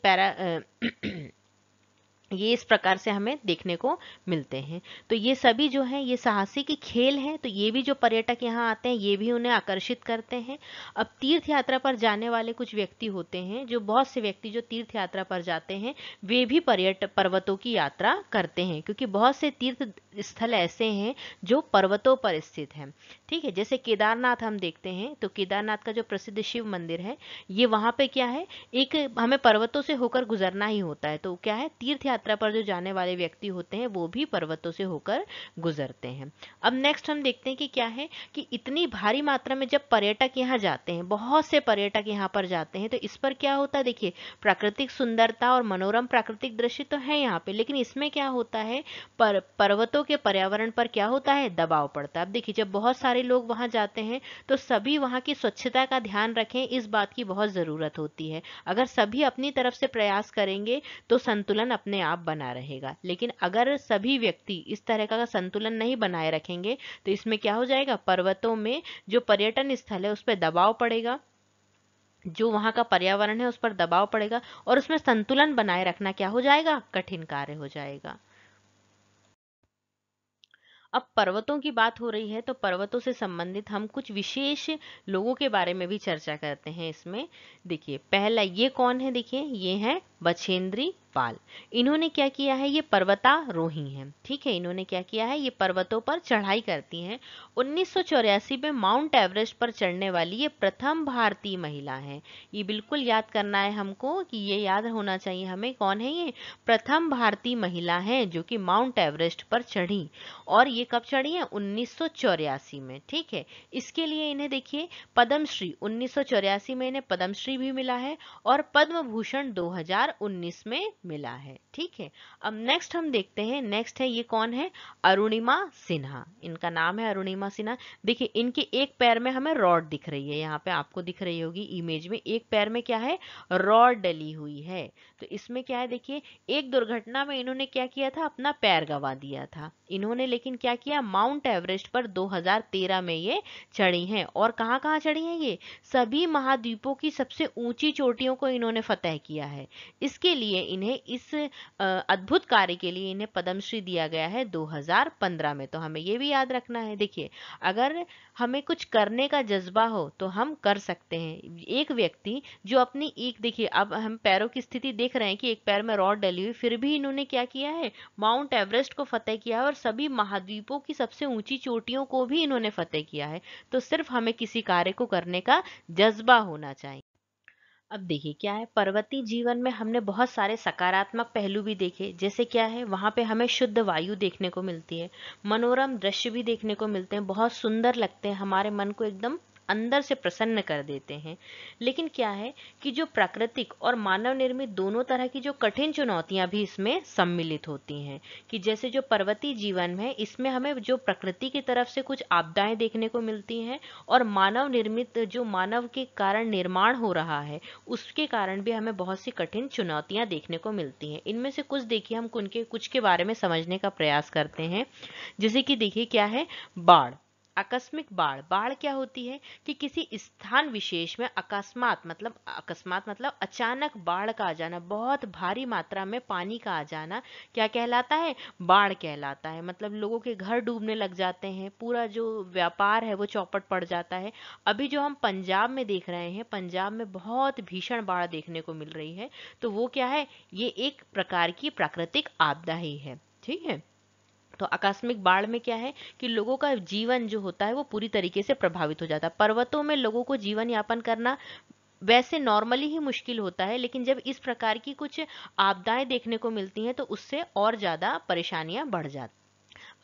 ये इस प्रकार से हमें देखने को मिलते हैं। तो ये सभी जो है ये साहसिक खेल हैं, तो ये भी जो पर्यटक यहाँ आते हैं ये भी उन्हें आकर्षित करते हैं। अब तीर्थ यात्रा पर जाने वाले कुछ व्यक्ति होते हैं, जो बहुत से व्यक्ति जो तीर्थ यात्रा पर जाते हैं वे भी पर्वतों की यात्रा करते हैं, क्योंकि बहुत से तीर्थ स्थल ऐसे हैं जो पर्वतों पर स्थित हैं। ठीक है, जैसे केदारनाथ हम देखते हैं, तो केदारनाथ का जो प्रसिद्ध शिव मंदिर है ये वहाँ पे क्या है, एक हमें पर्वतों से होकर गुजरना ही होता है। तो क्या है, तीर्थ यात्रा पर जो जाने वाले व्यक्ति होते हैं वो भी पर्वतों से होकर गुजरते हैं। अब नेक्स्ट हम देखते हैं कि क्या है कि इतनी भारी मात्रा में जब पर्यटक यहाँ जाते हैं, बहुत से पर्यटक यहाँ पर जाते हैं, तो इस पर क्या होता है, देखिए प्राकृतिक सुंदरता और मनोरम प्राकृतिक दृश्य तो है यहाँ पे, लेकिन इसमें क्या होता है, पर्वतों के पर्यावरण पर क्या होता है, दबाव पड़ता है। अब देखिए जब बहुत सारे लोग वहां जाते हैं तो सभी वहां की स्वच्छता का ध्यान रखें, इस बात की बहुत जरूरत होती है। अगर सभी अपनी तरफ से प्रयास करेंगे तो संतुलन अपने आप बना रहेगा, लेकिन अगर सभी व्यक्ति इस तरह का संतुलन नहीं बनाए रखेंगे तो इसमें क्या हो जाएगा, पर्वतों में जो पर्यटन स्थल है उस पर दबाव पड़ेगा, जो वहां का पर्यावरण है उस पर दबाव पड़ेगा, और उसमें संतुलन बनाए रखना क्या हो जाएगा, कठिन कार्य हो जाएगा। अब पर्वतों की बात हो रही है तो पर्वतों से संबंधित हम कुछ विशेष लोगों के बारे में भी चर्चा करते हैं इसमें। देखिए पहला ये कौन है, देखिए ये है बछेंद्री पाल। इन्होंने क्या किया है, ये पर्वतारोही हैं। ठीक है, इन्होंने क्या किया है, ये पर्वतों पर चढ़ाई करती हैं। 1984 में माउंट एवरेस्ट पर चढ़ने वाली ये प्रथम भारतीय महिला है। ये बिल्कुल याद करना है हमको, कि ये याद होना चाहिए हमें, कौन है ये, प्रथम भारतीय महिला है जो कि माउंट एवरेस्ट पर चढ़ी। और ये कब चढ़ी है, 1984 में। ठीक है, इसके लिए इन्हें देखिए पद्मश्री 1984 में इन्हें पद्मश्री भी मिला है, और पद्म भूषण 2019 में मिला है। ठीक है, अब नेक्स्ट हम देखते हैं, नेक्स्ट है ये कौन है, अरुणिमा सिन्हा। इनका नाम है अरुणिमा सिन्हा। देखिए इनके एक पैर में हमें रॉड दिख रही है, यहाँ पे आपको दिख रही होगी इमेज में, एक पैर में क्या है, रॉड डली हुई है। तो इसमें क्या है, देखिए एक दुर्घटना में इन्होंने क्या किया था, अपना पैर गंवा दिया था इन्होंने, लेकिन क्या किया, माउंट एवरेस्ट पर 2013 में ये चढ़ी हैं। और कहाँ कहाँ चढ़ी हैं, ये सभी महाद्वीपों की सबसे ऊंची चोटियों को इन्होंने फतह किया है। इसके लिए इन्हें इस अद्भुत कार्य के लिए इन्हें पद्मश्री दिया गया है 2015 में। तो हमें ये भी याद रखना है। देखिए अगर हमें कुछ करने का जज्बा हो तो हम कर सकते हैं। एक व्यक्ति जो अपनी एक, देखिए अब हम पैरों की स्थिति देख रहे हैं कि एक पैर में रॉड डली हुई, फिर भी इन्होंने क्या किया है, माउंट एवरेस्ट को फतेह किया है, और सभी महाद्वीपों की सबसे ऊंची चोटियों को भी इन्होंने फतेह किया है। तो सिर्फ हमें किसी कार्य को करने का जज्बा होना चाहिए। अब देखिए क्या है, पर्वतीय जीवन में हमने बहुत सारे सकारात्मक पहलू भी देखे, जैसे क्या है, वहां पे हमें शुद्ध वायु देखने को मिलती है, मनोरम दृश्य भी देखने को मिलते हैं, बहुत सुंदर लगते हैं, हमारे मन को एकदम अंदर से प्रसन्न कर देते हैं। लेकिन क्या है कि जो प्राकृतिक और मानव निर्मित दोनों तरह की जो कठिन चुनौतियां भी इसमें सम्मिलित होती हैं, कि जैसे जो पर्वतीय जीवन है इसमें हमें जो प्रकृति की तरफ से कुछ आपदाएं देखने को मिलती हैं, और मानव निर्मित जो मानव के कारण निर्माण हो रहा है उसके कारण भी हमें बहुत सी कठिन चुनौतियां देखने को मिलती हैं। इनमें से कुछ देखिए, हम उनके कुछ के बारे में समझने का प्रयास करते हैं। जैसे कि देखिए क्या है, बाढ़, आकस्मिक बाढ़। बाढ़ क्या होती है कि किसी स्थान विशेष में अकस्मात मतलब अचानक बाढ़ का आ जाना, बहुत भारी मात्रा में पानी का आ जाना, क्या कहलाता है, बाढ़ कहलाता है। मतलब लोगों के घर डूबने लग जाते हैं, पूरा जो व्यापार है वो चौपट पड़ जाता है। अभी जो हम पंजाब में देख रहे हैं, पंजाब में बहुत भीषण बाढ़ देखने को मिल रही है। तो वो क्या है, ये एक प्रकार की प्राकृतिक आपदा ही है। ठीक है, तो आकस्मिक बाढ़ में क्या है कि लोगों का जीवन जो होता है वो पूरी तरीके से प्रभावित हो जाता है। पर्वतों में लोगों को जीवन यापन करना वैसे नॉर्मली ही मुश्किल होता है, लेकिन जब इस प्रकार की कुछ आपदाएं देखने को मिलती हैं तो उससे और ज्यादा परेशानियां बढ़ जाती।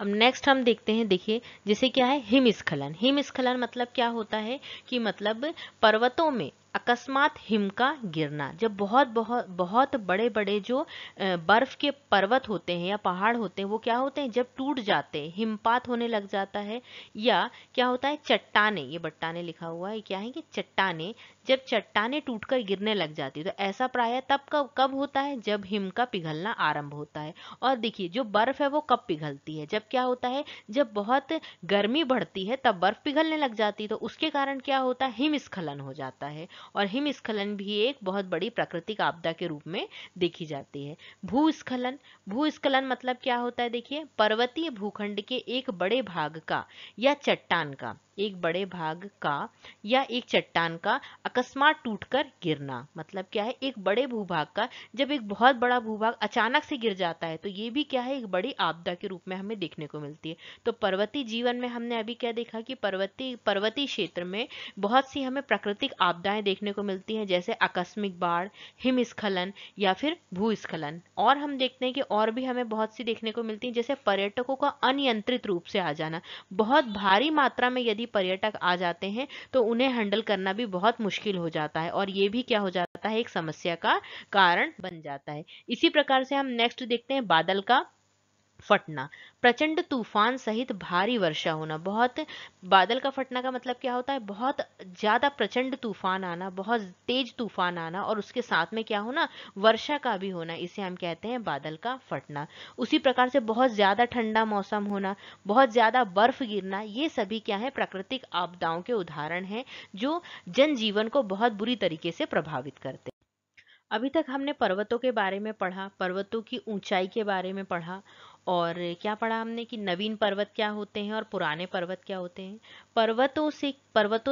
अब नेक्स्ट हम देखते हैं, देखिए जैसे क्या है, हिमस्खलन। हिमस्खलन मतलब क्या होता है कि मतलब पर्वतों में अकस्मात हिम का गिरना, जब बहुत बहुत बहुत बड़े बड़े जो बर्फ के पर्वत होते हैं या पहाड़ होते हैं वो क्या होते हैं, जब टूट जाते हैं, हिमपात होने लग जाता है। या क्या होता है, चट्टाने, ये बट्टाने लिखा हुआ है, क्या है कि चट्टाने जब चट्टाने टूटकर गिरने लग जाती है। तो ऐसा प्रायः तब कब होता है, जब हिम का पिघलना आरंभ होता है। और देखिए जो बर्फ है वो कब पिघलती है, जब क्या होता है, जब बहुत गर्मी बढ़ती है तब बर्फ पिघलने लग जाती है। तो उसके कारण क्या होता है, हिमस्खलन हो जाता है। और हिमस्खलन भी एक बहुत बड़ी प्राकृतिक आपदा के रूप में देखी जाती है। भूस्खलन, भूस्खलन मतलब क्या होता है, देखिए पर्वतीय भूखंड के एक बड़े भाग का या चट्टान का, एक बड़े भाग का या एक चट्टान का अकस्मात टूटकर गिरना। मतलब क्या है, एक बड़े भूभाग का जब एक बहुत बड़ा भूभाग अचानक से गिर जाता है तो ये भी क्या है, एक बड़ी आपदा के रूप में हमें देखने को मिलती है। तो पर्वतीय जीवन में हमने अभी क्या देखा कि पर्वतीय क्षेत्र में बहुत सी हमें प्राकृतिक आपदाएं देखने को मिलती हैं, जैसे आकस्मिक बाढ़, हिमस्खलन या फिर भूस्खलन। और हम देखते हैं कि और भी हमें बहुत सी देखने को मिलती हैं, जैसे पर्यटकों का अनियंत्रित रूप से आ जाना। बहुत भारी मात्रा में यदि पर्यटक आ जाते हैं तो उन्हें हैंडल करना भी बहुत मुश्किल हो जाता है और ये भी क्या हो जाता है, एक समस्या का कारण बन जाता है। इसी प्रकार से हम नेक्स्ट देखते हैं बादल का फटना, प्रचंड तूफान सहित भारी वर्षा होना। बहुत, बादल का फटना का मतलब क्या होता है, बहुत ज्यादा प्रचंड तूफान आना, बहुत तेज तूफान आना और उसके साथ में क्या होना, वर्षा का भी होना, इसे हम कहते हैं बादल का फटना। उसी प्रकार से बहुत ज्यादा ठंडा मौसम होना, बहुत ज्यादा बर्फ गिरना, ये सभी क्या है, प्राकृतिक आपदाओं के उदाहरण हैं जो जनजीवन को बहुत बुरी तरीके से प्रभावित करते हैं। अभी तक हमने पर्वतों के बारे में पढ़ा, पर्वतों की ऊंचाई के बारे में पढ़ा, और क्या पढ़ा हमने कि नवीन पर्वत क्या होते हैं और पुराने पर्वत क्या होते हैं। पर्वतों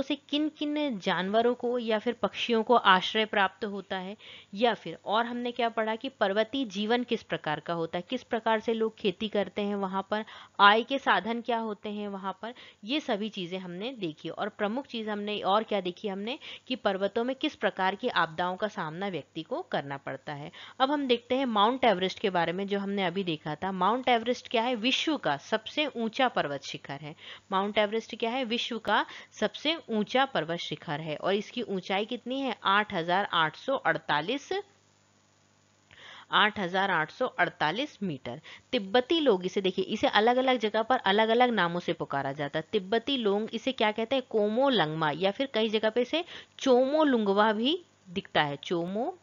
से किन किन जानवरों को या फिर पक्षियों को आश्रय प्राप्त होता है, या फिर और हमने क्या पढ़ा कि पर्वतीय जीवन किस प्रकार का होता है, किस प्रकार से लोग खेती करते हैं वहां पर, आय के साधन क्या होते हैं वहां पर। ये सभी चीजें हमने देखी। और प्रमुख चीज हमने और क्या देखी, हमने कि पर्वतों में किस प्रकार की आपदाओं का सामना व्यक्ति को करना पड़ता है। अब हम देखते हैं माउंट एवरेस्ट के बारे में, जो हमने अभी देखा था। माउंट एवरेस्ट क्या है, विश्व का सबसे ऊंचा पर्वत शिखर है। माउंट एवरेस्ट क्या है, विश्व का सबसे ऊंचा पर्वत शिखर है और इसकी ऊंचाई कितनी है, 8,848 मीटर। तिब्बती लोग इसे, देखिए इसे अलग अलग जगह पर अलग अलग नामों से पुकारा जाता है। तिब्बती लोग इसे क्या कहते हैं, कोमो लंगमा, या फिर कई जगह पे इसे चोमो लुंगवा भी दिखता है, चोमो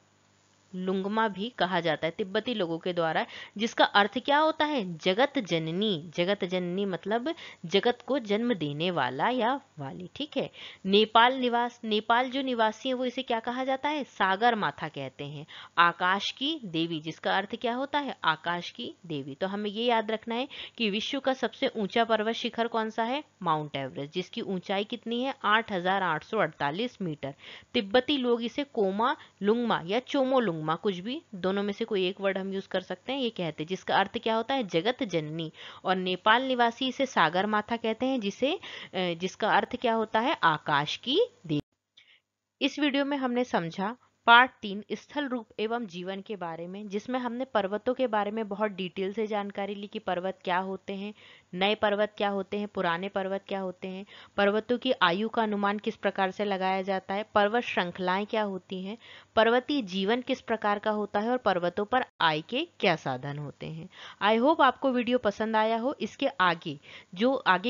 लुंगमा भी कहा जाता है तिब्बती लोगों के द्वारा, जिसका अर्थ क्या होता है, जगत जननी। जगत जननी मतलब जगत को जन्म देने वाला या वाली, ठीक है। नेपाल जो निवासी है वो इसे क्या कहा जाता है, सागर माथा कहते हैं। आकाश की देवी, जिसका अर्थ क्या होता है, आकाश की देवी। तो हमें ये याद रखना है कि विश्व का सबसे ऊंचा पर्वत शिखर कौन सा है, माउंट एवरेस्ट, जिसकी ऊंचाई कितनी है, 8,848 मीटर। तिब्बती लोग इसे कोमा लुंगमा या चोमो लुंगमा, कुछ भी, दोनों में से कोई एक वर्ड हम यूज कर सकते हैं, ये कहते हैं, जिसका अर्थ क्या होता है, जगत जननी। और नेपाल निवासी इसे सागर माथा कहते हैं, जिसका अर्थ क्या होता है, आकाश की देवी। इस वीडियो में हमने समझा पार्ट 3 स्थल रूप एवं जीवन के बारे में, जिसमें हमने पर्वतों के बारे में बहुत डिटेल से जानकारी ली कि पर्वत क्या होते हैं, नए पर्वत क्या होते हैं, पुराने पर्वत क्या होते हैं, पर्वतों की आयु का अनुमान किस प्रकार से लगाया जाता है, पर्वत श्रृंखलाएं क्या होती हैं, पर्वतीय जीवन किस प्रकार का होता है और पर्वतों पर आय के क्या साधन होते हैं। आई होप आपको वीडियो पसंद आया हो। इसके आगे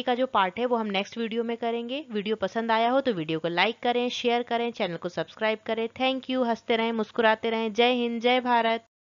का जो पार्ट है वो हम नेक्स्ट वीडियो में करेंगे। वीडियो पसंद आया हो तो वीडियो को लाइक करें, शेयर करें, चैनल को सब्सक्राइब करें। Thank you. हंसते रहें, मुस्कुराते रहें। जय हिंद, जय भारत।